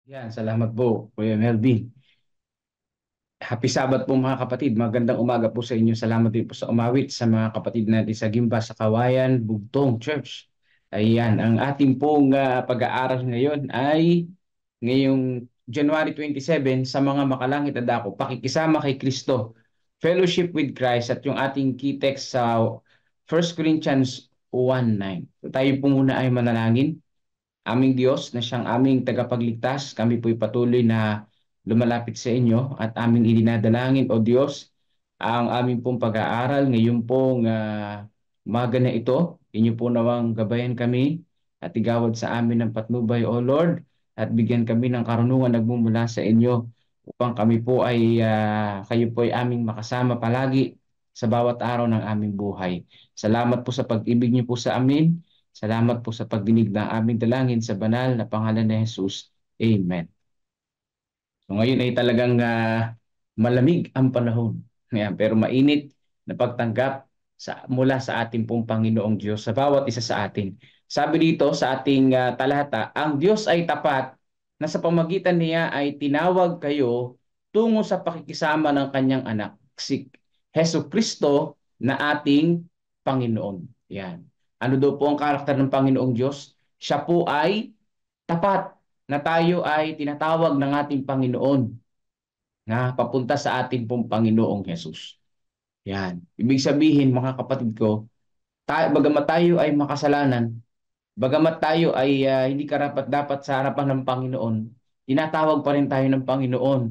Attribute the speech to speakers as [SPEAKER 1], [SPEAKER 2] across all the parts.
[SPEAKER 1] Yan, salamat po, Kuya Melvin. Happy Sabat po mga kapatid. Magandang umaga po sa inyo. Salamat din po sa umawit sa mga kapatid natin sa Gimba sa Kawayan, Bugtong Church. Ayan, ang ating pong pag-aaral ngayon ay ngayong January 27 sa mga makalangit na dako, pakikisama kay Kristo, fellowship with Christ at yung ating key text sa 1 Corinthians 1:9. So tayo po muna ay manalangin. Aming Diyos na siyang aming tagapagligtas, kami po'y patuloy na lumalapit sa inyo at aming idinadalangin, O Diyos, ang aming pong pag-aaral ngayon pong umaga na ito. Inyo po nawang gabayan kami at igawad sa amin ng patnubay, O Lord, at bigyan kami ng karunungan nagmumula sa inyo upang kami po ay kayo po ay aming makasama palagi sa bawat araw ng aming buhay. Salamat po sa pag-ibig niyo po sa amin. Salamat po sa pagdinig ng aming dalangin sa banal na pangalan ni Jesus. Amen. So ngayon ay talagang malamig ang panahon. Ngayon, pero mainit na pagtanggap mula sa ating pong Panginoong Diyos sa bawat isa sa atin. Sabi dito sa ating talata, ang Diyos ay tapat na sa pamagitan niya ay tinawag kayo tungo sa pakikisama ng kanyang anak, si Hesus Kristo na ating Panginoon. Yan. Ano daw po ang karakter ng Panginoong Diyos? Siya po ay tapat na tayo ay tinatawag ng ating Panginoon na papunta sa ating pong Panginoong Hesus. Yan. Ibig sabihin, mga kapatid ko, bagamat tayo ay makasalanan, bagamat tayo ay hindi karapat-dapat sa harapan ng Panginoon, tinatawag pa rin tayo ng Panginoon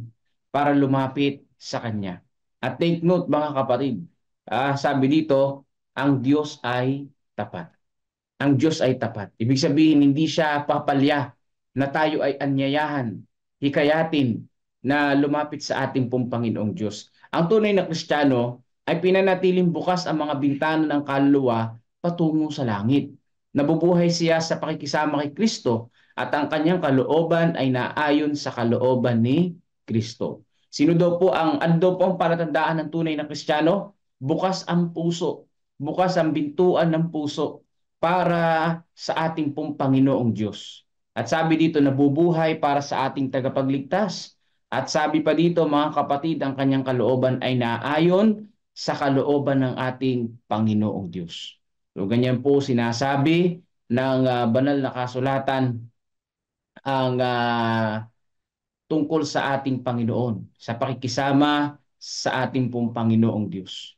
[SPEAKER 1] para lumapit sa Kanya. At take note, mga kapatid, sabi dito, ang Diyos ay tapat. Ang Diyos ay tapat. Ibig sabihin, hindi siya papalya na tayo ay anyayahan, hikayatin na lumapit sa ating pong Panginoong Diyos. Ang tunay na Kristiyano ay pinanatiling bukas ang mga bintana ng kaluluwa patungo sa langit. Nabubuhay siya sa pakikisama kay Kristo at ang kanyang kalooban ay naayon sa kalooban ni Kristo. Ano daw po ang palatandaan ng tunay na Kristiyano? Bukas ang puso, bukas ang bintuan ng puso para sa ating pong Panginoong Diyos. At sabi dito, nabubuhay para sa ating tagapagligtas. At sabi pa dito, mga kapatid, ang kanyang kalooban ay naayon sa kalooban ng ating Panginoong Diyos. So ganyan po sinasabi ng banal na kasulatan ang tungkol sa ating Panginoon, sa pakikisama sa ating pong Panginoong Diyos.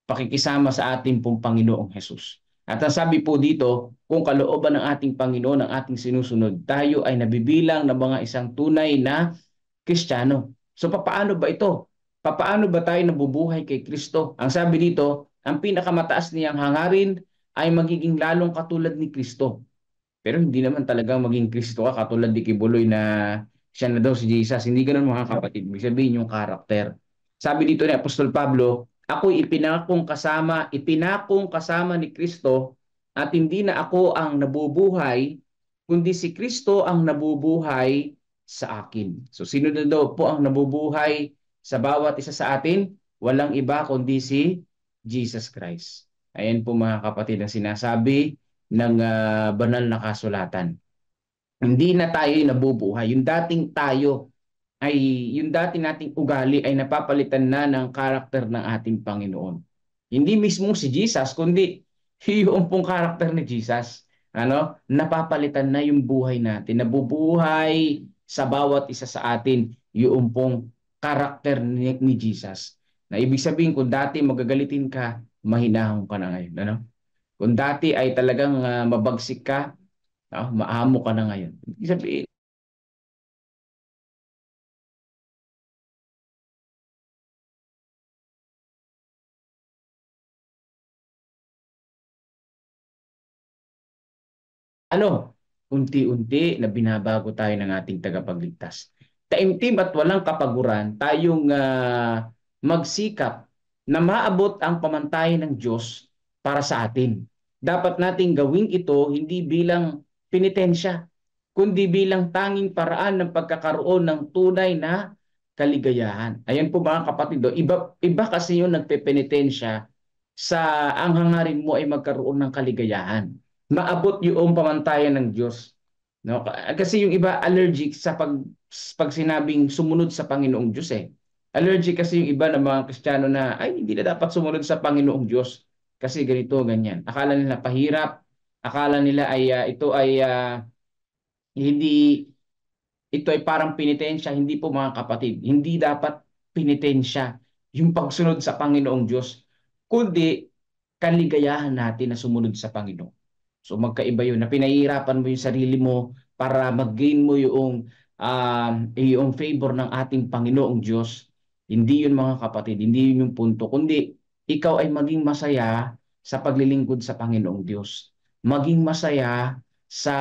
[SPEAKER 1] Pakikisama sa ating pong Panginoong Hesus. At ang sabi po dito, kung kalooban ng ating Panginoon ang ating sinusunod, tayo ay nabibilang ng mga isang tunay na Kristiyano. So papaano ba ito? Papaano ba tayo nabubuhay kay Kristo? Ang sabi dito, ang pinakamataas niyang hangarin ay magiging lalong katulad ni Kristo. Pero hindi naman talagang maging Kristo ka katulad ni Kibuloy na siya na daw si Jesus. Hindi ganun mga kapatid. Ibig sabihin yung karakter. Sabi dito ni Apostol Pablo, ako'y ipinakong kasama ni Kristo at hindi na ako ang nabubuhay, kundi si Kristo ang nabubuhay sa akin. So sino na daw po ang nabubuhay sa bawat isa sa atin? Walang iba kundi si Jesus Christ. Ayan po mga kapatid ang sinasabi ng banal na kasulatan. Hindi na tayo nabubuhay. Ay yung dati nating ugali ay napapalitan na ng karakter ng ating Panginoon. Hindi mismo si Jesus, kundi yung pong karakter ni Jesus. Napapalitan na yung buhay natin. Nabubuhay sa bawat isa sa atin yung pong karakter ni Jesus. Na ibig sabihin, kung dati magagalitin ka, mahinahon ka na ngayon. Kung dati ay talagang mabagsik ka, maamo ka na ngayon. Ibig sabihin, unti-unti na binabago tayo ng ating tagapagligtas. Taimtim at walang kapaguran, tayong magsikap na maabot ang pamantayan ng Diyos para sa atin. Dapat nating gawing ito hindi bilang penitensya, kundi bilang tanging paraan ng pagkakaroon ng tunay na kaligayahan. Ayan po mga kapatid, iba kasi yung nagpepenitensya sa ang hangarin mo ay magkaroon ng kaligayahan. Maabot yung pamantayan ng Diyos. No? Kasi yung iba allergic pag sinabing sumunod sa Panginoong Diyos eh. Allergic kasi yung iba ng mga Kristiyano na ay hindi na dapat sumunod sa Panginoong Diyos kasi ganito, ganyan. Akala nila pahirap, akala nila ay ito ay hindi ito ay parang penitensya, hindi po mga kapatid. Hindi dapat penitensya yung pagsunod sa Panginoong Diyos, kundi kaligayahan natin na sumunod sa Panginoon. So magkaiba yun, na pinahihirapan mo yung sarili mo para mag-gain mo yung favor ng ating Panginoong Diyos. Hindi yun mga kapatid, hindi yun yung punto, kundi ikaw ay maging masaya sa paglilingkod sa Panginoong Diyos. Maging masaya sa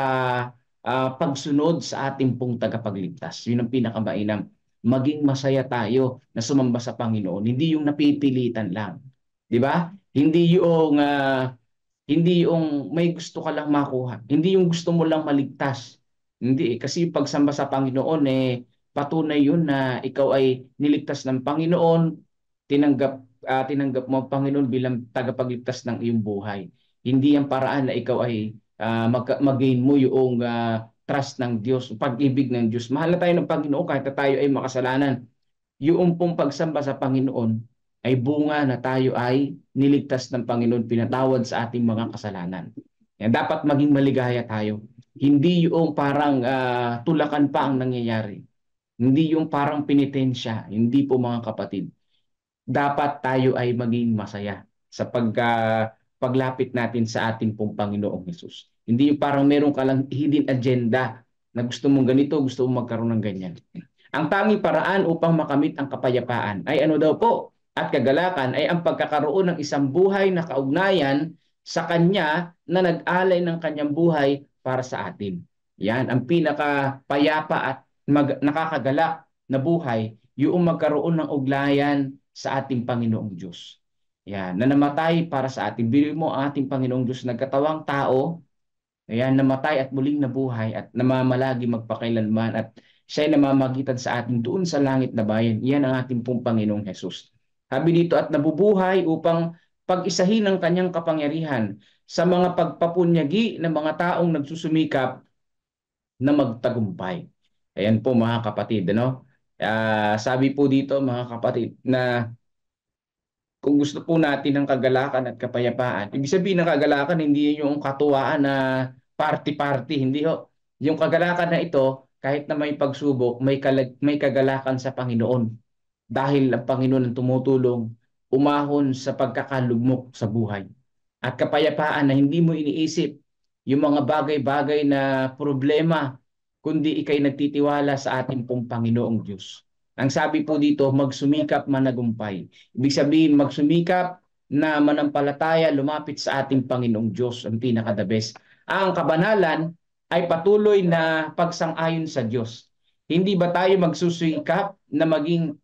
[SPEAKER 1] pagsunod sa ating pong tagapagligtas. Yun ang pinakamainam. Maging masaya tayo na sumamba sa Panginoon. Hindi yung napipilitan lang. Di ba? Hindi yung may gusto ka lang makuha. Hindi yung gusto mo lang maligtas. Hindi eh. Kasi yung pagsamba sa Panginoon patunay yun na ikaw ay niligtas ng Panginoon, tinanggap mo ang Panginoon bilang tagapagligtas ng iyong buhay. Hindi ang paraan na ikaw ay mag-gain mo yung trust ng Diyos, pag-ibig ng Diyos. Mahal na tayo ng Panginoon kahit na tayo ay makasalanan. Yung pong pagsamba sa Panginoon ay bunga na tayo ay niligtas ng Panginoon, pinatawad sa ating mga kasalanan. Yan, dapat maging maligaya tayo. Hindi yung parang tulakan pa ang nangyayari. Hindi yung parang penitensya. Hindi po mga kapatid. Dapat tayo ay maging masaya sa paglapit natin sa ating pong Panginoong Hesus. Hindi yung parang meron ka lang hidden agenda na gusto mong ganito, gusto mong magkaroon ng ganyan. Ang tanging paraan upang makamit ang kapayapaan ay ano daw po? At kagalakan ay ang pagkakaroon ng isang buhay na kaugnayan sa Kanya na nag-alay ng Kanyang buhay para sa atin. Yan, ang pinakapayapa at nakakagalak na buhay, yung magkaroon ng ugnayan sa ating Panginoong Diyos. Yan, na namatay para sa atin. Bilhin mo ang ating Panginoong Diyos, nagkatawang tao, ayan, namatay at muling nabuhay at namamalagi magpakailanman at siya ay namamagitan sa atin doon sa langit na bayan. Iyan ang ating pong Panginoong Hesus. Sabi dito, at nabubuhay upang pag-isahin ang kanyang kapangyarihan sa mga pagpapunyagi ng mga taong nagsusumikap na magtagumpay. Ayan po mga kapatid, ano? Sabi po dito mga kapatid na kung gusto po natin ng kagalakan at kapayapaan, ibig sabihin ng kagalakan, hindi yung katuwaan na party-party, hindi ho. Yung kagalakan na ito, kahit na may pagsubok, may kagalakan sa Panginoon. Dahil ang Panginoon ang tumutulong, umahon sa pagkakalugmok sa buhay. At kapayapaan na hindi mo iniisip yung mga bagay-bagay na problema, kundi ikay nagtitiwala sa ating pong Panginoong Diyos. Ang sabi po dito, magsumikap managumpay. Ibig sabihin, magsumikap na manampalataya, lumapit sa ating Panginoong Diyos, ang pinaka-the best. Ang kabanalan ay patuloy na pagsang-ayon sa Diyos. Hindi ba tayo magsusumikap na maging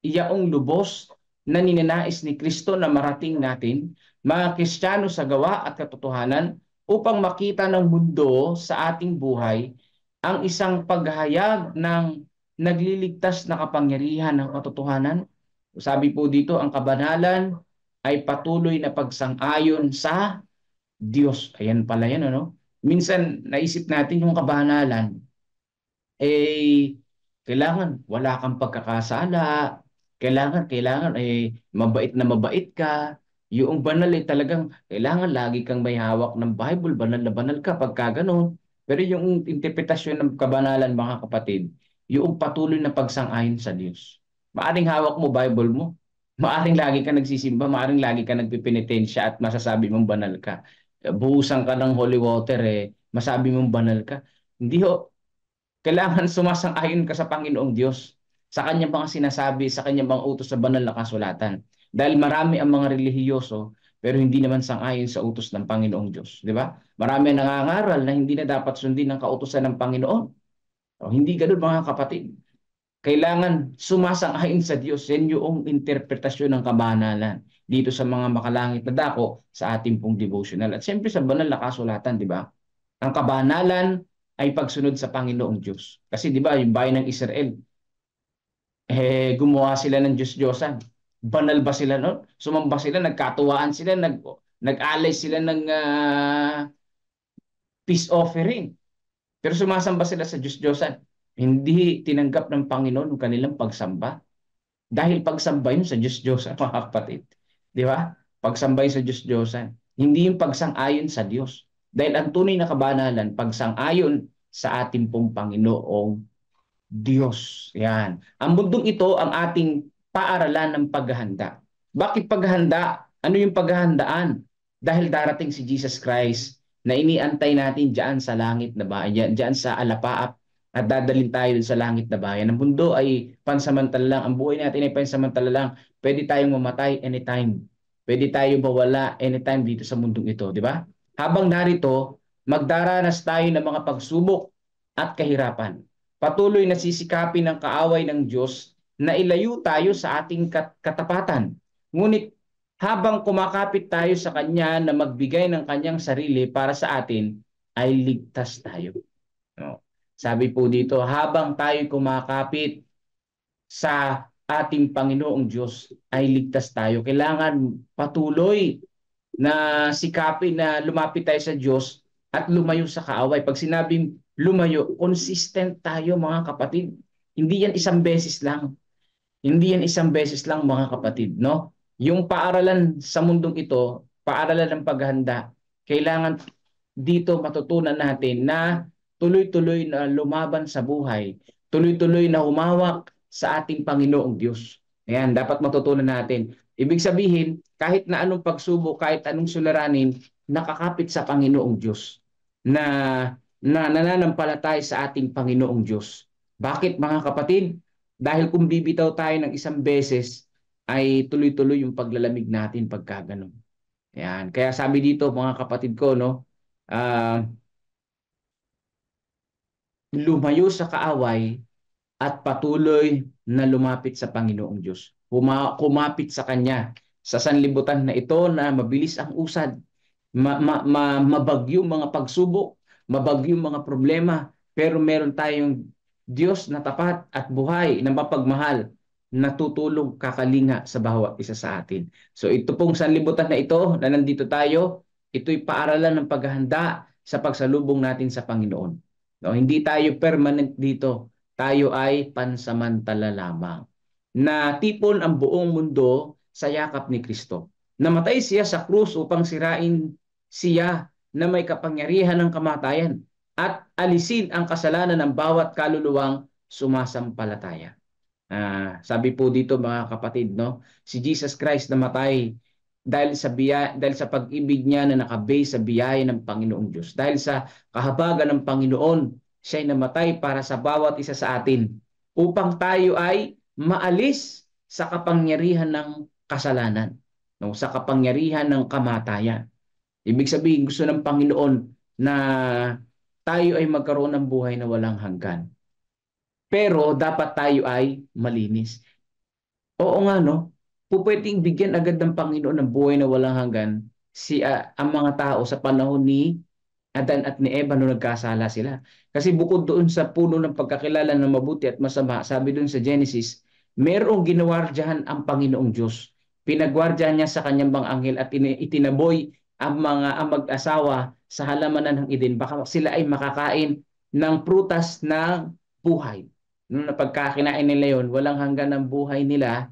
[SPEAKER 1] iyaong lubos na ninanais ni Kristo na marating natin, mga Kristiyano sa gawa at katotohanan, upang makita ng mundo sa ating buhay ang isang paghahayag ng nagliligtas na kapangyarihan ng katotohanan. Sabi po dito, ang kabanalan ay patuloy na pagsang-ayon sa Diyos. Ayan pala yan, ano? Minsan, naisip natin yung kabanalan, kailangan wala kang pagkakasala, kailangan mabait na mabait ka. Yung banal talagang kailangan lagi kang may hawak ng Bible, banal na banal ka pagka ganun. Pero yung interpretasyon ng kabanalan mga kapatid, yung patuloy na pagsang-ayon sa Diyos. Maaring hawak mo Bible mo, maaring lagi ka nagsisimba, maaring lagi ka nagpipinitensya at masasabi mong banal ka. Buhusan ka ng holy water masabi mong banal ka. Hindi ho, kailangan sumasang-ayon ka sa Panginoong Diyos, sa kanyang mga sinasabi, sa kanyang mga utos sa banal na kasulatan. Dahil marami ang mga relihiyoso, pero hindi naman sang-ayon sa utos ng Panginoong Diyos. Di ba? Marami ang nangangaral na hindi na dapat sundin ng kautusan ng Panginoon. O, hindi ganun mga kapatid. Kailangan sumasang-ayon sa Diyos. Yan yung interpretasyon ng kabanalan dito sa mga makalangit na dako sa ating pong devotional. At siyempre sa banal na kasulatan, di ba? Ang kabanalan ay pagsunod sa Panginoong Diyos. Kasi di ba, yung bayan ng Israel, gumawa sila ng Diyos-Diyosan. Banal ba sila noon? Sumamba sila, nagkatuwaan sila, nag-alay sila ng peace offering. Pero sumasamba sila sa Diyos-Diyosan. Hindi tinanggap ng Panginoon ang kanilang pagsamba. Dahil pagsamba yun sa Diyos-Diyosan, mga kapatid. Di ba? Pagsamba yun sa Diyos-Diyosan. Hindi yung pagsang-ayon sa Diyos. Dahil ang tunay na kabanalan, pagsang-ayon sa ating pong Panginoong Diyos. Yan. Ang mundong ito ang ating paaralan ng paghahanda. Bakit paghahanda? Ano yung paghahandaan? Dahil darating si Jesus Christ na iniantay natin diyan sa langit na bayan, diyan sa alapaap at dadalhin tayo sa langit na bayan. Ang mundo ay pansamantala lang. Ang buhay natin ay pansamantala lang. Pwede tayong mamatay anytime. Pwede tayong mawala anytime dito sa mundong ito, di ba? Habang narito, magdaranas tayo ng mga pagsubok at kahirapan. Patuloy na sisikapin ng kaaway ng Diyos na ilayo tayo sa ating katapatan. Ngunit habang kumakapit tayo sa Kanya na magbigay ng Kanyang sarili para sa atin, ay ligtas tayo. No? Sabi po dito, habang tayo kumakapit sa ating Panginoong Diyos, ay ligtas tayo. Kailangan patuloy na sikapin na lumapit tayo sa Diyos at lumayo sa kaaway. Pag sinabing lumayo, consistent tayo mga kapatid. Hindi yan isang beses lang. Hindi yan isang beses lang mga kapatid, no? Yung paaralan sa mundong ito, paaralan ng paghahanda, kailangan dito matutunan natin na tuloy-tuloy na lumaban sa buhay, tuloy-tuloy na humawak sa ating Panginoong Diyos. Ayan, dapat matutunan natin. Ibig sabihin, kahit na anong pagsubok, kahit anong suliranin, nakakapit sa Panginoong Diyos na, na nananampalataya sa ating Panginoong Diyos. Bakit mga kapatid? Dahil kung bibitaw tayo ng isang beses, ay tuloy-tuloy yung paglalamig natin pagka ganun. Ayan. Kaya sabi dito mga kapatid ko, no, uh, lumayo sa kaaway at patuloy na lumapit sa Panginoong Diyos. Kumapit sa Kanya sa sanlibutan na ito na mabilis ang usad, mabagyong mga pagsubok, mabagyong mga problema, pero meron tayong Diyos na tapat at buhay na mapagmahal na tutulong kakalinga sa bawat isa sa atin. So ito pong sanlibutan na ito na nandito tayo, ito'y paaralan ng paghahanda sa pagsalubong natin sa Panginoon. No, hindi tayo permanent dito. Tayo ay pansamantala lamang. Na tipon ang buong mundo sa yakap ni Kristo. Namatay siya sa krus upang sirain siya na may kapangyarihan ng kamatayan at alisin ang kasalanan ng bawat kaluluwang sumasampalataya. Sabi po dito mga kapatid, no, si Jesus Christ namatay dahil sa pag-ibig niya na nakabase sa biyaya ng Panginoong Diyos. Dahil sa kahabagan ng Panginoon, siya ay namatay para sa bawat isa sa atin upang tayo ay maalis sa kapangyarihan ng kasalanan, no, sa kapangyarihan ng kamatayan. Ibig sabihin, gusto ng Panginoon na tayo ay magkaroon ng buhay na walang hanggan. Pero dapat tayo ay malinis. Oo nga, no? Pwedeng bigyan agad ng Panginoon ng buhay na walang hanggan ang mga tao sa panahon ni Adan at ni Eva nung nagkasala sila. Kasi bukod doon sa puno ng pagkakilala ng mabuti at masama, sabi doon sa Genesis, merong ginawardyahan ang Panginoong Diyos. Pinagwardyahan niya sa kanyang mga anghel at itinaboy ang mag-asawa sa halamanan ng Eden. Baka sila ay makakain ng prutas ng buhay. Nung napagkakinain nila yon, walang hanggan ng buhay nila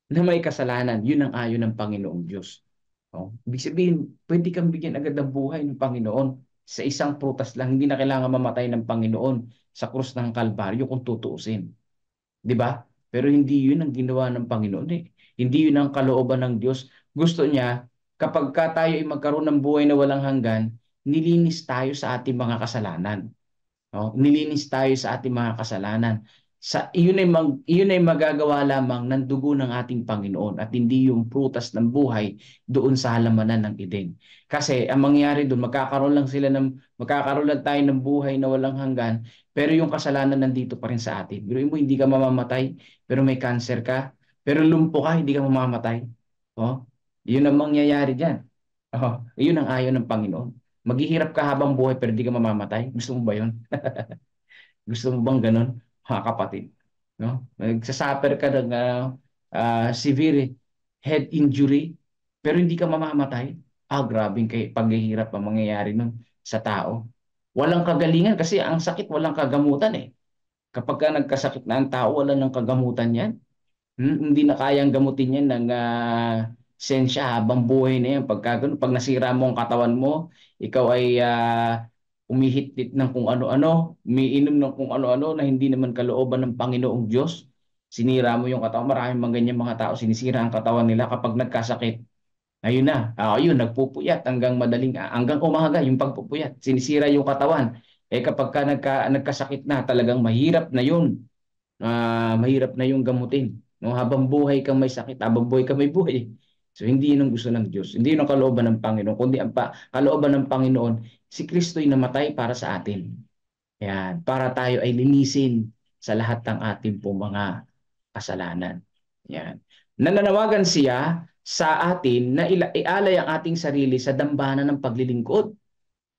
[SPEAKER 1] na may kasalanan. Yun ang ayon ng Panginoong Diyos. Oh, ibig sabihin, pwede kang bigyan agad ng buhay ng Panginoon sa isang prutas lang. Hindi na kailangan mamatay ng Panginoon sa krus ng Kalbaryo kung tutuusin. Di ba? Pero hindi yun ang ginawa ng Panginoon eh. Hindi yun ang kalooban ng Diyos. Gusto niya, kapag ka tayo ay magkaroon ng buhay na walang hanggan, nilinis tayo sa ating mga kasalanan. No? Nilinis tayo sa ating mga kasalanan. Iyon ay magagawa lamang ng dugo ng ating Panginoon at hindi yung prutas ng buhay doon sa halamanan ng Eden. Kasi ang mangyayari doon, magkakaroon lang tayo ng buhay na walang hanggan, pero yung kasalanan nandito pa rin sa atin. Pero mo, hindi ka mamamatay, pero may cancer ka, pero lumpo ka, hindi ka mamamatay. Oh, yun ang mangyayari diyan. Oh, yun ang ayaw ng Panginoon. Maghihirap ka habang buhay pero hindi ka mamamatay. Gusto mo ba yun? Gusto mo bang ganun, mga kapatid? No? Nagsasuffer ka ng severe head injury, pero hindi ka mamamatay. Grabing paghihirap ang mangyayari nun sa tao. Walang kagalingan kasi ang sakit walang kagamutan eh. Kapag ka nagkasakit na ang tao, wala ng kagamutan yan. Hindi na kayang gamutin yan ng sensya habang buhay na yan. Pagka ganun, pag nasira mo ang katawan mo, ikaw ay umihit ng kung ano-ano, umiinom ng kung ano-ano na hindi naman kalooban ng Panginoong Diyos. Sinira mo yung katawan. Maraming mga ganyan mga tao, sinisira ang katawan nila kapag nagkasakit. Ayun na, ayun, nagpupuyat hanggang umaga yung pagpupuyat. Sinisira yung katawan. Eh kapag ka nagkasakit na, talagang mahirap na yun, mahirap na yung gamutin. No, habang buhay kang may sakit, habang buhay kang may buhay. So hindi yun ang gusto ng Diyos. Hindi yun ang kalooban ng Panginoon. Kundi ang kalooban ng Panginoon, si Kristo'y namatay para sa atin. Yan, para tayo ay linisin sa lahat ng ating pong mga kasalanan. Yan. Nananawagan siya sa atin na ialay ang ating sarili sa dambana ng paglilingkod,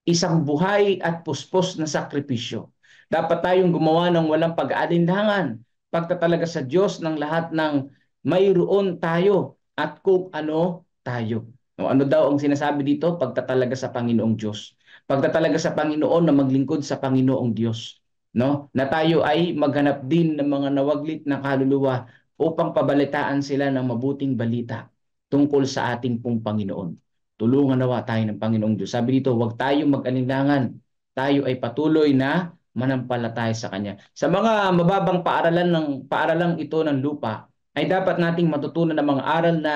[SPEAKER 1] isang buhay at puspos na sakripisyo. Dapat tayong gumawa ng walang pag-aalinlangan, pagtatalaga sa Diyos ng lahat ng mayroon tayo at kung ano tayo. No, ano daw ang sinasabi dito? Pagtatalaga sa Panginoong Diyos. Pagtatalaga sa Panginoon na maglingkod sa Panginoong Diyos. No? Na tayo ay maghanap din ng mga nawaglit na kaluluwa upang pabalitaan sila ng mabuting balita tungkol sa ating pong Panginoon. Tulungan nawa tayo ng Panginoong Diyos. Sabi dito, huwag tayong mag-alinlangan. Tayo ay patuloy na manampalataya sa Kanya. Sa mga mababang paaralang ito ng lupa, ay dapat nating matutunan ng mga aral na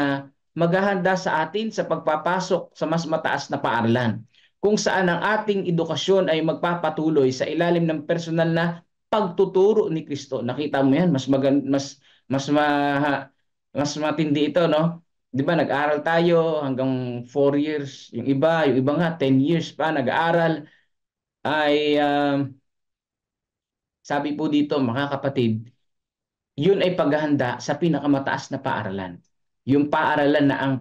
[SPEAKER 1] maghahanda sa atin sa pagpapasok sa mas mataas na paaralan, kung saan ang ating edukasyon ay magpapatuloy sa ilalim ng personal na pagtuturo ni Kristo. Nakita mo yan, mas mas matindi ito, no? 'Di ba nag-aral tayo hanggang 4 years, yung iba nga 10 years pa nag-aaral ay sabi po dito mga kapatid, yun ay paghahanda sa pinakamataas na paaralan. Yung paaralan na ang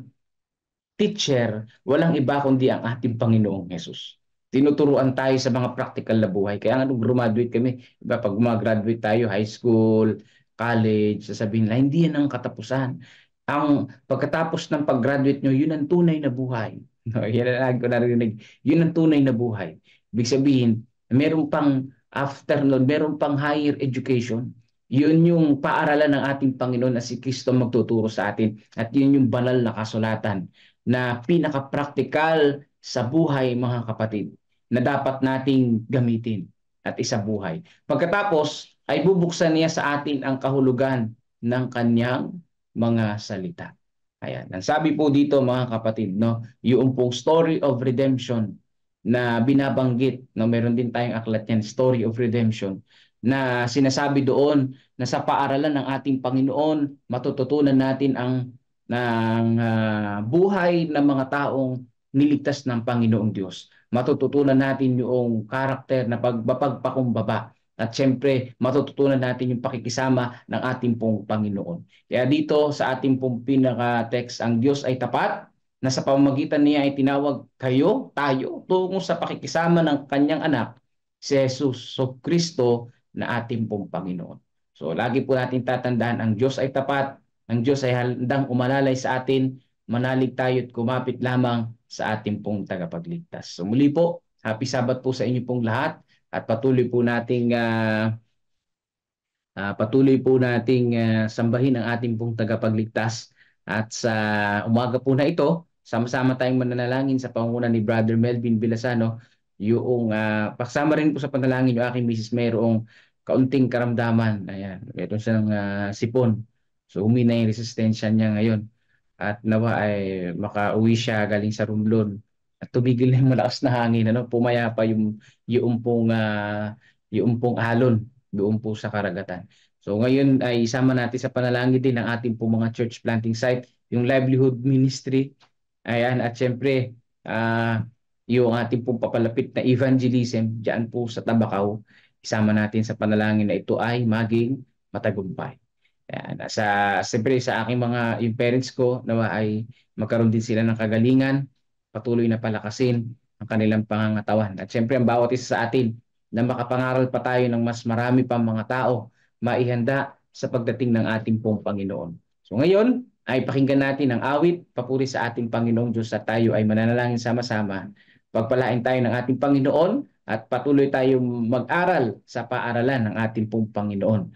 [SPEAKER 1] teacher, walang iba kundi ang ating Panginoong Hesus. Tinuturuan tayo sa mga practical na buhay. Kaya nga nung graduate kami, iba, pag gumagraduate tayo, high school, college, sasabihin na, hindi yan ang katapusan. Ang pagkatapos ng pag-graduate nyo, yun ang tunay na buhay. No, yan ang lagi ko narinig. Yun ang tunay na buhay. Ibig sabihin, meron pang after nun, meron pang higher education. Yun yung paaralan ng ating Panginoon na si Kristo magtuturo sa atin. At yun yung banal na kasulatan na pinaka-practical sa buhay, mga kapatid, na dapat nating gamitin at isabuhay. Pagkatapos, ay bubuksan niya sa atin ang kahulugan ng kanyang mga salita. Ayan. Ang sabi po dito, mga kapatid, no, yung pong story of redemption na binabanggit, no, meron din tayong aklat yan, Story of Redemption, na sinasabi doon na sa paaralan ng ating Panginoon, matututunan natin ang buhay ng mga taong niligtas ng Panginoong Diyos. Matututunan natin yung karakter na pagpapakumbaba. At syempre, matututunan natin yung pakikisama ng ating pong Panginoon. Kaya dito sa ating pong pinaka-text, ang Diyos ay tapat, na sa pamamagitan niya ay tinawag tayo, tungo sa pakikisama ng kanyang anak, si Jesus so Kristo na ating pong Panginoon. So lagi po natin tatandaan, ang Diyos ay tapat, ang Diyos ay handang umalalay sa atin, manalig tayo at kumapit lamang sa ating pong tagapagligtas. So muli po, happy Sabat po sa inyo pong lahat at patuloy po nating sambahin ang ating pong tagapagligtas. At sa umaga po na ito, sama-sama tayong mananalangin sa pangunguna ni Brother Melvin Vilasano. Yung pagsama rin po sa panalangin yung aking Mrs. mayroong kaunting karamdaman. Ayan, meron siyang sipon. So humina yung resistensya niya ngayon. At nawa ay makauwi siya galing sa Romblon. At tumigil na yung malakas na hangin. Ano? Pumaya pa yung pong alon doon po sa karagatan. So ngayon ay isama natin sa panalangin din ang ating po mga church planting site, yung livelihood ministry. Ayan, at syempre, yung ating pong papalapit na evangelism diyan po sa Tabacao, isama natin sa panalangin na ito ay maging matagumpay. Ayan, siyempre sa aking yung parents ko, nawa ay magkaroon din sila ng kagalingan, patuloy na palakasin ang kanilang pangangatawan. At siyempre ang bawat isa sa atin na makapangaral pa tayo ng mas marami pang mga tao maihanda sa pagdating ng ating pong Panginoon. So ngayon ay pakinggan natin ang awit, papuri sa ating Panginoong Diyos at tayo ay mananalangin sama-sama. Pagpalain tayo ng ating Panginoon at patuloy tayong mag-aral sa paaralan ng ating pong Panginoon.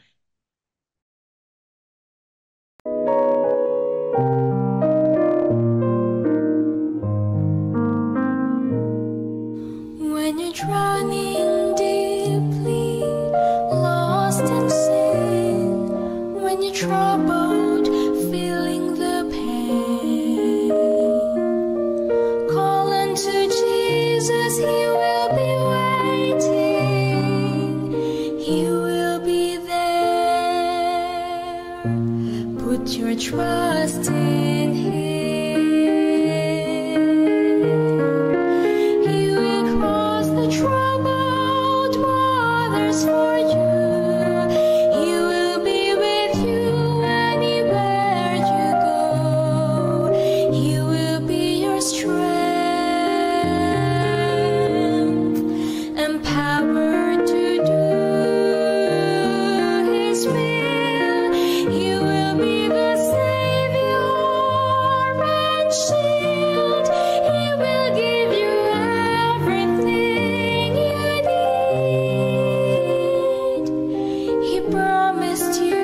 [SPEAKER 2] When you're drowning deeply, lost in sin, when you're troubled, feeling the pain, call unto Jesus, He will be waiting, He will be there. Put your trust in Him. Troubled waters for you. He will be with you anywhere you go. He will be your strength and power to do His will. He will be the Savior and shield. He will give you everything. He promised you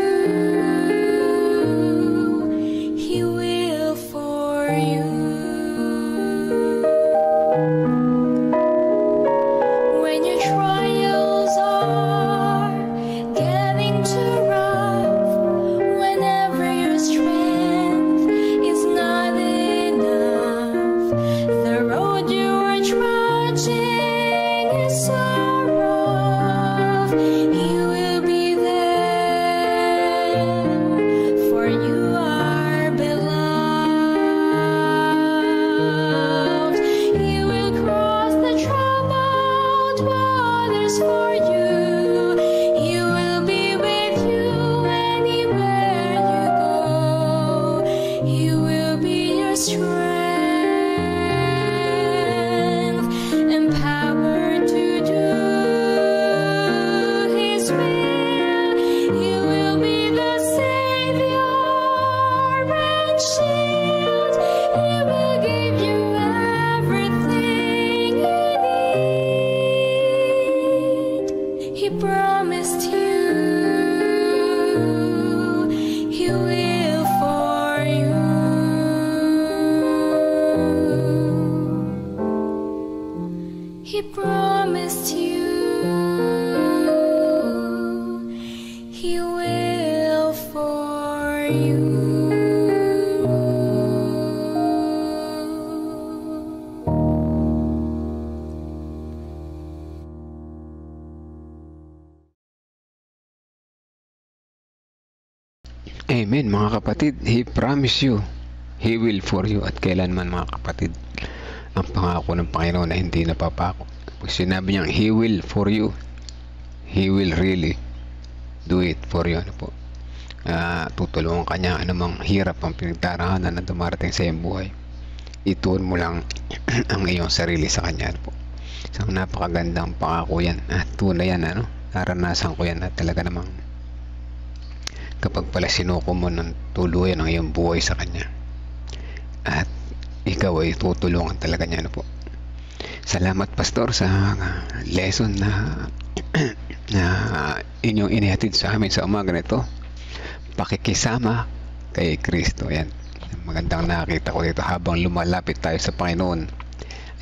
[SPEAKER 2] He will for you. When your trials are getting too rough, whenever your strength is not enough, the road you are trudging is so rough, He will be there, for you are beloved. He will cross the troubled waters for you. He will be with you anywhere you go. He will be your strength and power to do His will. He will be the Savior and shield. He will give you everything you need. He promised you He will for you. He promised you He will for you.
[SPEAKER 3] Amen mga kapatid. He promised you, He will for you. At kailanman mga kapatid, ang pangako ng Panginoon na hindi napapako. Pag sinabi niyang He will for you, He will really do it for you. Ano po? Tutulungan ka niya anumang hirap ang pinagdaraanan na dumarating sa iyong buhay. Ituon mo lang ang iyong sarili sa Kanya. Ano po? Isang napakagandang pangako yan. Tunay yan. Ano? Naranasan ko yan na talaga namang kapag pala sinuko mo ng tuluyan ang iyong buhay sa Kanya at ikaw ay tutulungan talaga niya. Ano po? Salamat Pastor sa lesson na na inyong inihatid sa amin sa umaga nito, pakikisama kay Kristo. Yan, magandang nakita ko dito. Habang lumalapit tayo sa Panginoon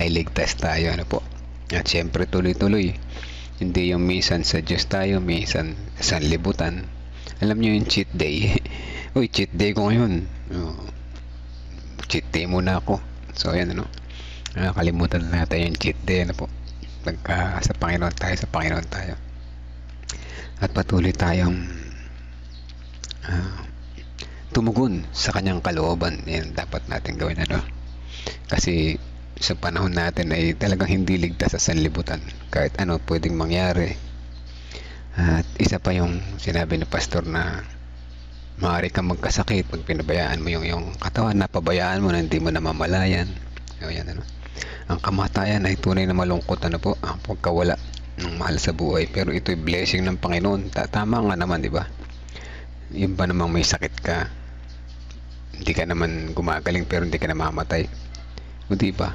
[SPEAKER 3] ay ligtas tayo. Ano po? At syempre tuloy-tuloy, hindi yung minsan sa Diyos tayo, minsan sa sanlibutan. Alam nyo yung cheat day. Uy, cheat day ko ngayon. Cheat day muna ako. So yan, ano, kalimutan na natin yung cheat day. Ano po? Pagka sa Panginoon tayo, sa Panginoon tayo. At patuloy tayong tumugon sa Kanyang kalooban. Yan dapat natin gawin. Ano? Kasi sa panahon natin ay talagang hindi ligtas sa sanlibutan. Kahit ano pwedeng mangyari. At isa pa yung sinabi ni Pastor na maaari kang magkasakit pag pinabayaan mo yung katawan, napabayaan mo na hindi mo namamalayan. So, yan, ano. Ang kamatayan ay tunay na malungkot, ano po, ang pagkawala ng mahal sa buhay. Pero ito'y blessing ng Panginoon. Tama nga naman, di ba? Yung ba namang may sakit ka, hindi ka naman gumagaling pero hindi ka namamatay. O di ba?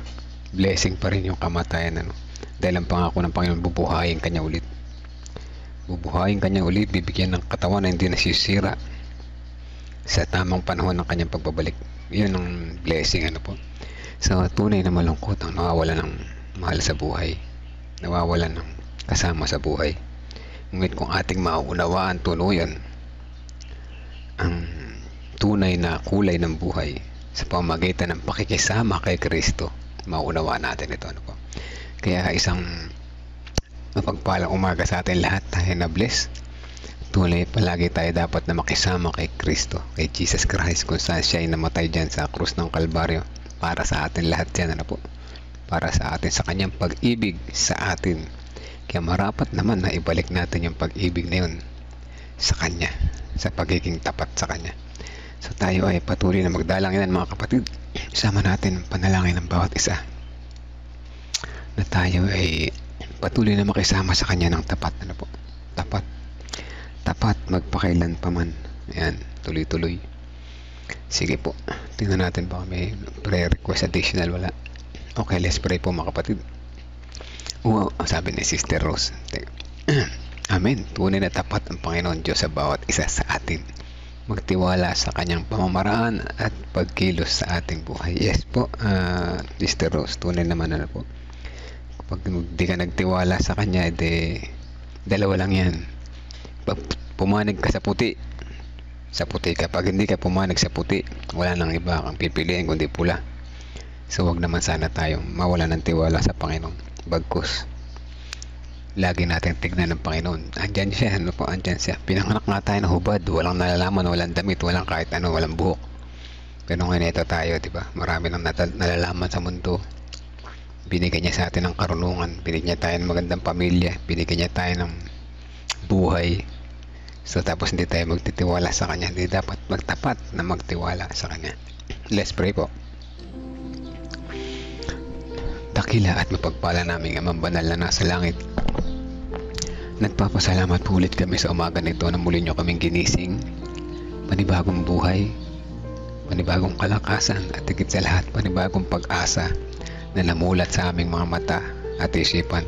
[SPEAKER 3] Blessing pa rin yung kamatayan, ano. Dahil ang pangako ng Panginoon, bubuhayin kanya ulit. Bubuhayin kanya ulit, bibigyan ng katawan na hindi nasisira sa tamang panahon ng kanyang pagbabalik. Yun ang blessing, ano po. So, tunay na malungkot ang nawawala ng mahal sa buhay, nawawala ng kasama sa buhay. Ngunit kung ating mauunawaan tuluyan ang tunay na kulay ng buhay sa pamamagitan ng pakikisama kay Kristo, mauunawaan natin ito, ano po. Kaya isang mapagpalang umaga sa atin lahat, tayo na bless. Tunay palagi tayo dapat na makisama kay Kristo, kay Jesus Christ, kung saan siya ay namatay dyan sa krus ng Kalbaryo para sa atin lahat yan, ano po. Para sa atin, sa kanyang pag-ibig sa atin. Kaya marapat naman na ibalik natin yung pag-ibig na yun sa kanya, sa pagiging tapat sa kanya. So tayo ay patuloy na magdalangin, mga kapatid. Isama natin ang panalangin ng bawat isa, na tayo ay patuloy na makisama sa kanya ng tapat, ano po. Tapat magpakailan pa man. Ayan, tuloy-tuloy. Sige po, tingnan natin baka may prayer request additional. Wala. Okay, let's pray po, mga kapatid. Wow, sabi ni Sister Rose. Amen. Tunay na tapat ang Panginoon Diyos sa bawat isa sa atin. Magtiwala sa kanyang pamamaraan at pagkilos sa ating buhay. Yes po, Sister Rose, tunay naman, ano po. Kapag di ka nagtiwala sa kanya, dalawa lang yan. Pag pumanig ka sa puti ka. Pag hindi ka pumanig sa puti, wala nang iba kang pipiliin kundi pula. So wag naman sana tayong mawala ng tiwala sa Panginoon. Bagkus, lagi natin tignan ng Panginoon. Andyan siya, ano po, andyan siya. Pinanganak nga tayo na hubad, walang nalalaman, walang damit, walang kahit ano, walang buhok. Pero ngayon ito tayo, di ba? Marami nang nalalaman sa mundo. Binigyan niya sa atin ng karunungan, binigyan niya tayo ng magandang pamilya, binigyan niya tayo ng buhay. So tapos hindi tayo magtitiwala sa kanya. Hindi dapat magtapat na magtiwala sa kanya. Let's pray po. Dakila at mapagpala naming Amang Banal na nasa langit, nagpapasalamat po ulit kami sa umaga nito na muli nyo kaming ginising. Panibagong buhay, panibagong kalakasan, at higit sa lahat panibagong pag-asa na namulat sa aming mga mata at isipan,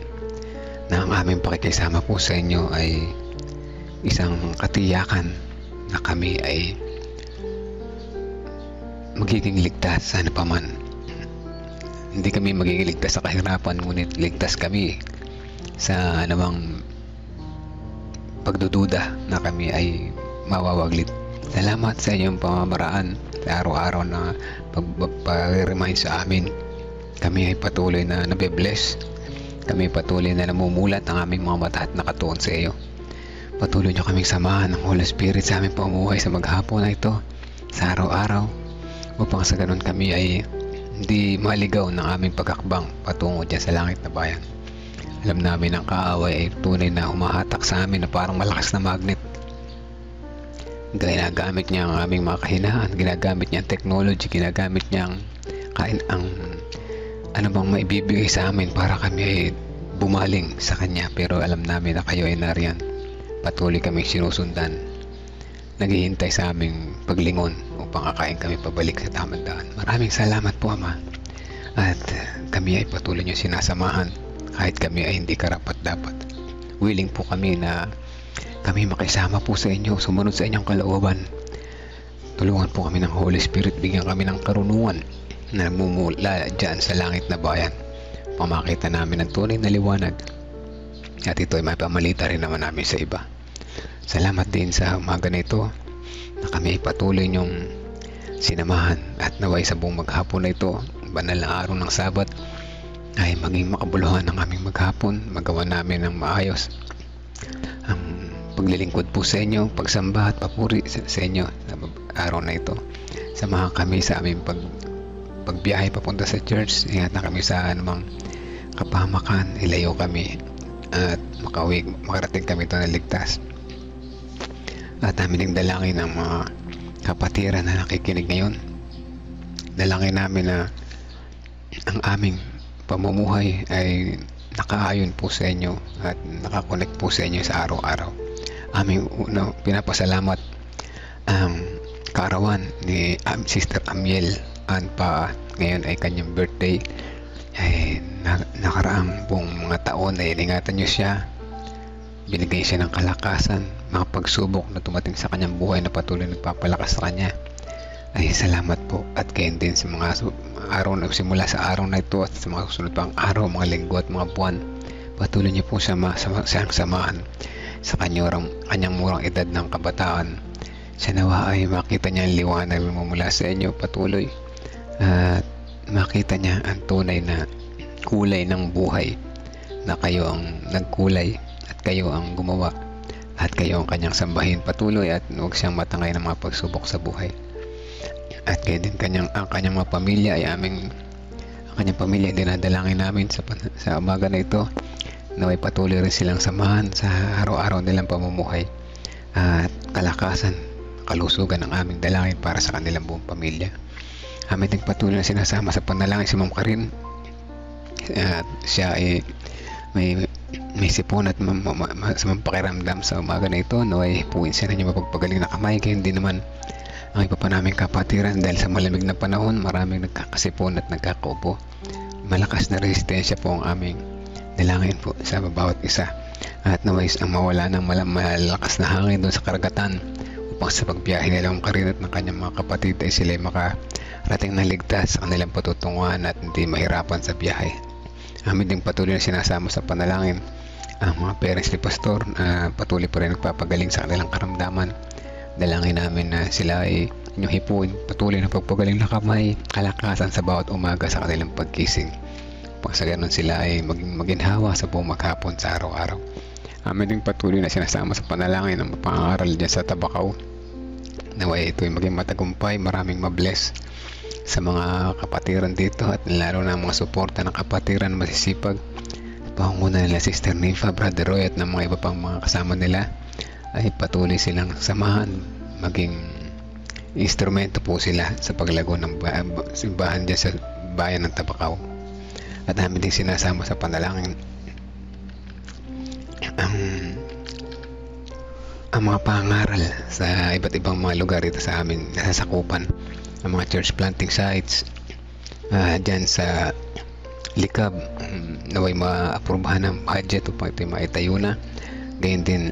[SPEAKER 3] na ang aming pakikisama po sa inyo ay isang katiyakan na kami ay magiging ligtas sa ano paman. Hindi kami magiging ligtas sa kahirapan, ngunit ligtas kami sa anumang pagdududa na kami ay mawawaglit. Salamat sa inyong pamamaraan sa araw-araw na pag-remind sa amin. Kami ay patuloy na nabe-bless. Kami patuloy na namumulat ang aming mga mata at nakatuon sa iyo. Patuloy nyo kaming samahan ng Holy Spirit sa aming pamumuhay sa maghapon na ito, sa araw-araw, upang sa ganun kami ay hindi maligaw ng aming pagkakbang patungo dyan sa langit na bayan. Alam namin ang kaaway ay tunay na humahatak sa amin na parang malakas na magnet. Ginagamit niya ang aming mga kahinaan, ginagamit niya ang technology, ginagamit niya ang ano bang maibibigay sa amin para kami ay bumaling sa kanya. Pero alam namin na kayo ay nariyan. Patuloy kami sinusundan, naghihintay sa aming paglingon upang kakain kami pabalik sa tamang daan. Maraming salamat po, Ama. At kami ay patuloy niyo sinasamahan kahit kami ay hindi karapat-dapat. Willing po kami na kami makisama po sa inyo, sumunod sa inyong kalooban. Tulungan po kami ng Holy Spirit, bigyan kami ng karunungan na mumula dyan sa langit na bayan. Pamakita namin ang tunay na liwanag. At ito ay may pamalita rin naman namin sa iba. Salamat din sa umaga na ito na kami ay patuloy niyong sinamahan, at naway sa buong maghapon na ito, banal na araw ng Sabat, ay maging makabuluhan ang aming maghapon. Magawa namin ng maayos ang paglilingkod po sa inyo, pagsamba at papuri sa inyo sa araw na ito. Samahan kami sa aming pagbiyahe papunta sa church. Ingat na kami sa anumang kapahamakan, ilayo kami at makarating kami ito na ligtas. At namin ang dalangin ng mga kapatiran na nakikinig ngayon. Dalangin namin na ang aming pamumuhay ay nakaayon po sa inyo at nakakonect po sa inyo sa araw-araw. Aming pinapasalamat ang kaarawan ni Sister Amiel Anpa. Ngayon ay kanyang birthday. Ay nakaraang buong mga taon ay iningatan niyo siya, binigay siya ng kalakasan, mga pagsubok na tumating sa kanyang buhay na patuloy nagpapalakas sa kanya. Ay salamat po, at gayon din sa mga araw na simula sa araw na ito at sa mga susunod pang araw, mga linggo at mga buwan, patuloy niyo po siyang samahan sa kanyang murang edad ng kabataan. Sa nawa ay makita niya ang liwanag na mula sa inyo patuloy, at makita niya ang tunay na kulay ng buhay, na kayo ang nagkulay at kayo ang gumawa at kayo ang kanyang sambahin patuloy, at huwag siyang matangay ng mga pagsubok sa buhay. At kaya din ang kanyang mga pamilya ay ang kanyang pamilya dinadalangin namin sa umaga na ito, naway patuloy rin silang samahan sa araw-araw nilang pamumuhay, at kalakasan, kalusugan ang aming dalangin para sa kanilang buong pamilya. Amin din patuloy na sinasama sa panalangin si Ma'am Karin, at siya ay may sipon at sa pakiramdam sa umaga na ito, naway hipuin siya na niya mapagpagaling na kamay. Kaya hindi naman ang iba pa naming kapatiran, dahil sa malamig na panahon maraming nagkakasipon at nagkakaupo. Malakas na resistensya po ang aming dalangin po sa bawat isa, at naway ang mawala ng malakas na hangin doon sa karagatan, upang sa pagbiyahe nila Ma'am Karin at ng kanyang mga kapatid ay sila makarating na ligtas sa kanilang patutunguhan at hindi mahirapan sa biyahe. Amin din patuloy na sinasama sa panalangin ang mga parents ni Pastor, patuloy pa rin nagpapagaling sa kanilang karamdaman. Dalangin namin na sila ay inyong hipuin patuloy na pagpagaling na kamay, kalakasan sa bawat umaga sa kanilang pagkising, upang sa ganun sila ay maginhawa sa buong maghapon sa araw-araw. Amin din patuloy na sinasama sa panalangin ang pang-aaral dyan sa Tabacao, naway ito ay maging matagumpay, maraming mabless sa mga kapatiran dito, at lalo na mga suporta ng kapatiran masisipag, panguna nila Sister Nifa, Brother Roy at ng mga iba pang mga kasama nila, ay patuloy silang samahan, maging instrumento po sila sa paglago ng simbahan dyan sa bayan ng Tabacao. At namin din sinasama sa panalangin ang mga pangaral sa iba't ibang mga lugar dito sa amin nasasakupan, ang mga church planting sites dyan sa Likab, naway maaprubahan ng budget upang ito maitayo na. Gayon din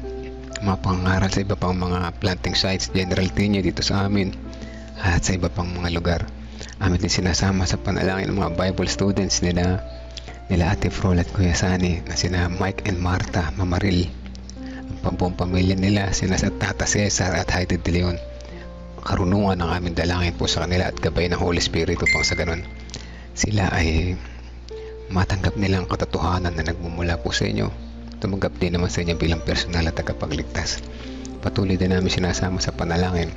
[SPEAKER 3] mga pangaral sa iba pang mga planting sites, General Tinya dito sa amin at sa iba pang mga lugar. Amin din sinasama sa panalangin ng mga Bible students nila Ate Frol at Kuya Sani, na sina Mike and Martha Mamaril, ang pambuong pamilya nila, sina Tata Cesar at Heidi De Leon. Karunungan ng aming dalangin po sa kanila at gabay ng Holy Spirit upang sa ganun sila ay matanggap nilang katotohanan na nagmumula po sa inyo, tumanggap din naman sa inyo bilang personal at tagapagligtas. Patuloy din namin sinasama sa panalangin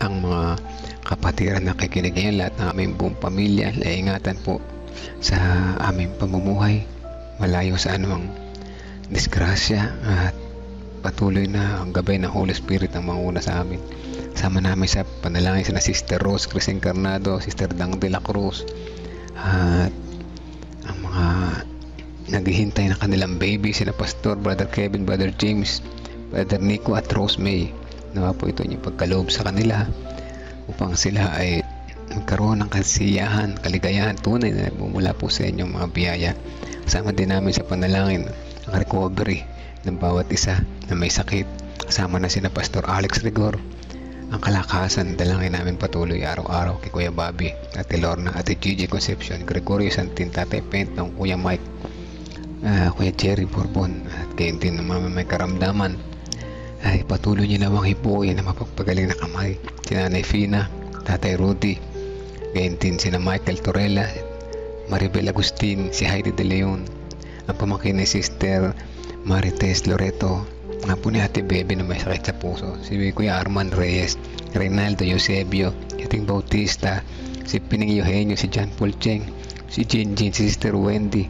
[SPEAKER 3] ang mga kapatiran na kikinig ngayon, lahat ng aming buong pamilya, ay ingatan po sa aming pamumuhay, malayo sa anumang disgrasya, at patuloy na ang gabay ng Holy Spirit ang manguna sa amin. Sama namin sa panalangin sa Sister Rose Cris Encarnado, Sister Dang de la Cruz, at ang mga naghihintay na kanilang baby, sina Pastor, Brother Kevin, Brother James, Brother Nico at Rose May. Nawa po ito yung pagkaloob sa kanila upang sila ay magkaroon ng kasiyahan, kaligayahan tunay na nagmumula po sa inyong mga biyaya. Kasama din namin sa panalangin ang recovery ng bawat isa na may sakit. Kasama na sina Pastor Alex Rigor, ang kalakasan. Dalangin namin patuloy araw-araw kay Kuya Bobby, Ate Lorna, Ate Gigi Concepcion, Gregorio Santin, Tatay Pentong, Kuya Mike, Kuya Jerry Bourbon, at kayo din ng mga may karamdaman ay patuloy niyo namang hipuin na mapagpagaling na kamay. Si Nanay Fina, Tatay Rudy, gayon din sina Michael Torella, Maribel Agustin, si Heidi De Leon, ang pamangkin ni Sister Marites Loreto, nga po ni Ate Bebe na may sakit sa puso, si Kuya Arman Reyes, Reynaldo Eusebio, Yating Bautista, si Pining Eugenio, si John Paul Cheng, si Jinjin, si Sister Wendy,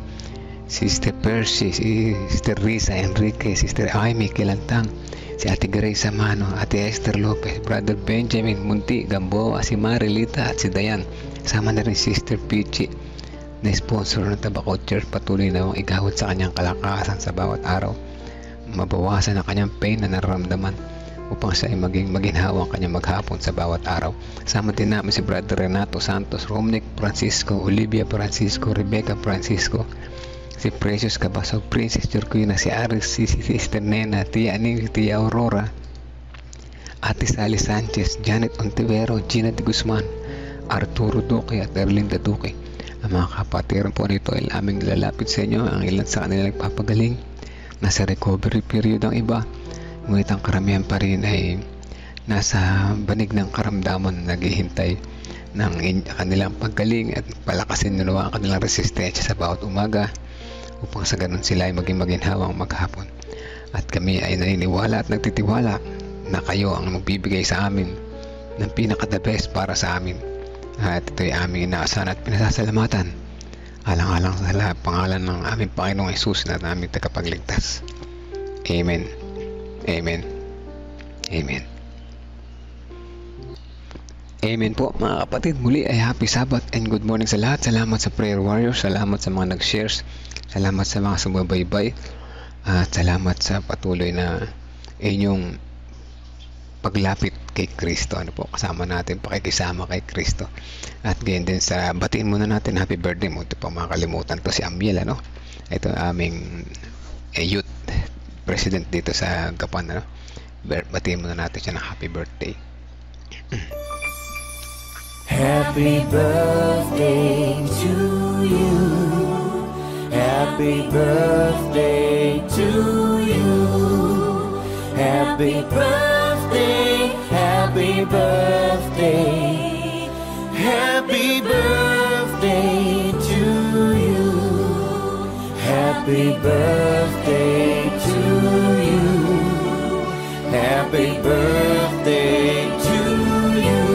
[SPEAKER 3] Sister Percy, si Sister Risa Enrique, Sister Amy Kilantang, si Ate Grace Samano, Ate Esther Lopez, Brother Benjamin Munti Gamboa, si Marilita at si Dayan. Sama na rin Sister Pichi na sponsor ng Tabacao Church. Patuloy na igawad sa kanyang kalakasan sa bawat araw, mabawasan ang kanyang pain na nararamdaman. upang siya ay maging maginhawa ang kanyang maghapon sa bawat araw. Sama din namin si Brother Renato Santos, Romnick Francisco, Olivia Francisco, Rebecca Francisco, si Precious Cabasog, Princess Jorquina, si Aris, si Sister Nena, Tia Aning, si Tia Aurora, Ate Sally Sanchez, Janet Ontivero, Gina de Guzman, Arturo Duque at Erlinda Duque. Ang mga kapatiran po nito ay aming lalapit sa inyo. Ang ilan sa kanila nagpapagaling, nasa recovery period ang iba, ngunit ang karamihan pa rin ay nasa banig ng karamdaman na naghihintay ng kanilang paggaling at palakasin nila ang kanilang resistensya sa bawat umaga upang sa ganun sila ay maging maginhawang maghapon. At kami ay naniniwala at nagtitiwala na kayo ang magbibigay sa amin ng pinaka-the best para sa amin. At ito'y aming inaasahan at pinasasalamatan alang-alang sa pangalan ng aming Panginoong Hesus na aming tagapagligtas. Amen. Amen. Amen. Amen po mga kapatid. Muli ay happy Sabbath and good morning sa lahat. Salamat sa prayer warriors, salamat sa mga nag-shares, salamat sa mga sumubaybay, at salamat sa patuloy na inyong paglapit kay Kristo. Ano po, kasama natin pakikisama kay Kristo. At ganyan din sa batiin muna natin happy birthday mo. Ito pa makakalimutan to si Amiel, ano? Ito aming youth president dito sa Gapan, ano? Batiin muna natin siya ng happy birthday.
[SPEAKER 4] Happy birthday to you. Happy birthday to you. Happy birthday, happy birthday. Happy birthday to you. Happy birthday to you. Happy birthday to you.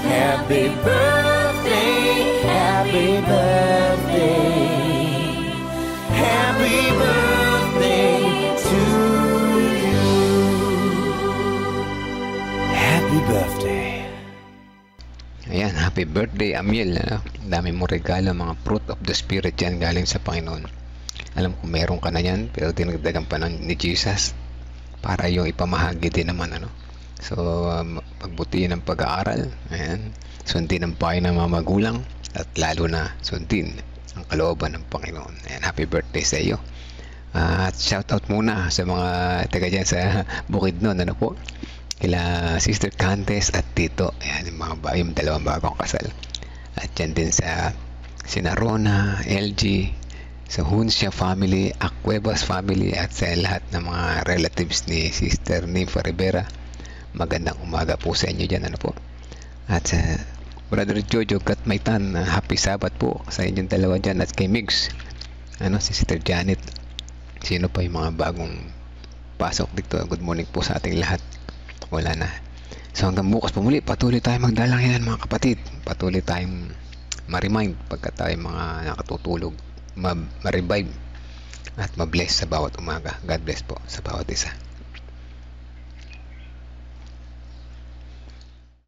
[SPEAKER 4] Happy birthday, happy birthday. Happy birthday to you. Happy birthday.
[SPEAKER 3] Ayan, happy birthday Amiel. Dami mong regalo, mga fruit of the spirit yan galing sa Panginoon. Alam ko meron ka na yan, pero dinagdagan pa ni Jesus para yung ipamahagi din naman, ano. So pagbutihin ng pag-aaral, ayan, sundin ang payo ng mga magulang, at lalo na sundin ang kalooban ng Panginoon. Ayan, happy birthday sa iyo. At shout out muna sa mga taga dyan sa Bukidnon, ano po, kila Sister Cantes at Tito. Ayan, yung dalawang bagong kasal. At yan din sa Sinarona, LG, sa Hunsya family, Acuevas family, at sa lahat ng mga relatives ni Sister Nympha Rivera. Magandang umaga po sa inyo dyan, ano po. At sa Brother Jojo Gatmaytan, happy Sabbath po sa inyong dalawa dyan, at kay Migs, ano, si Sister Janet. Sino pa yung mga bagong pasok dito? Good morning po sa ating lahat. Wala na. So hanggang bukas po muli, patuloy tayong magdalangin mga kapatid. Patuloy tayong ma-remind pagka tayo mga nakatutulog, ma-revive at ma-bless sa bawat umaga. God bless po sa bawat isa.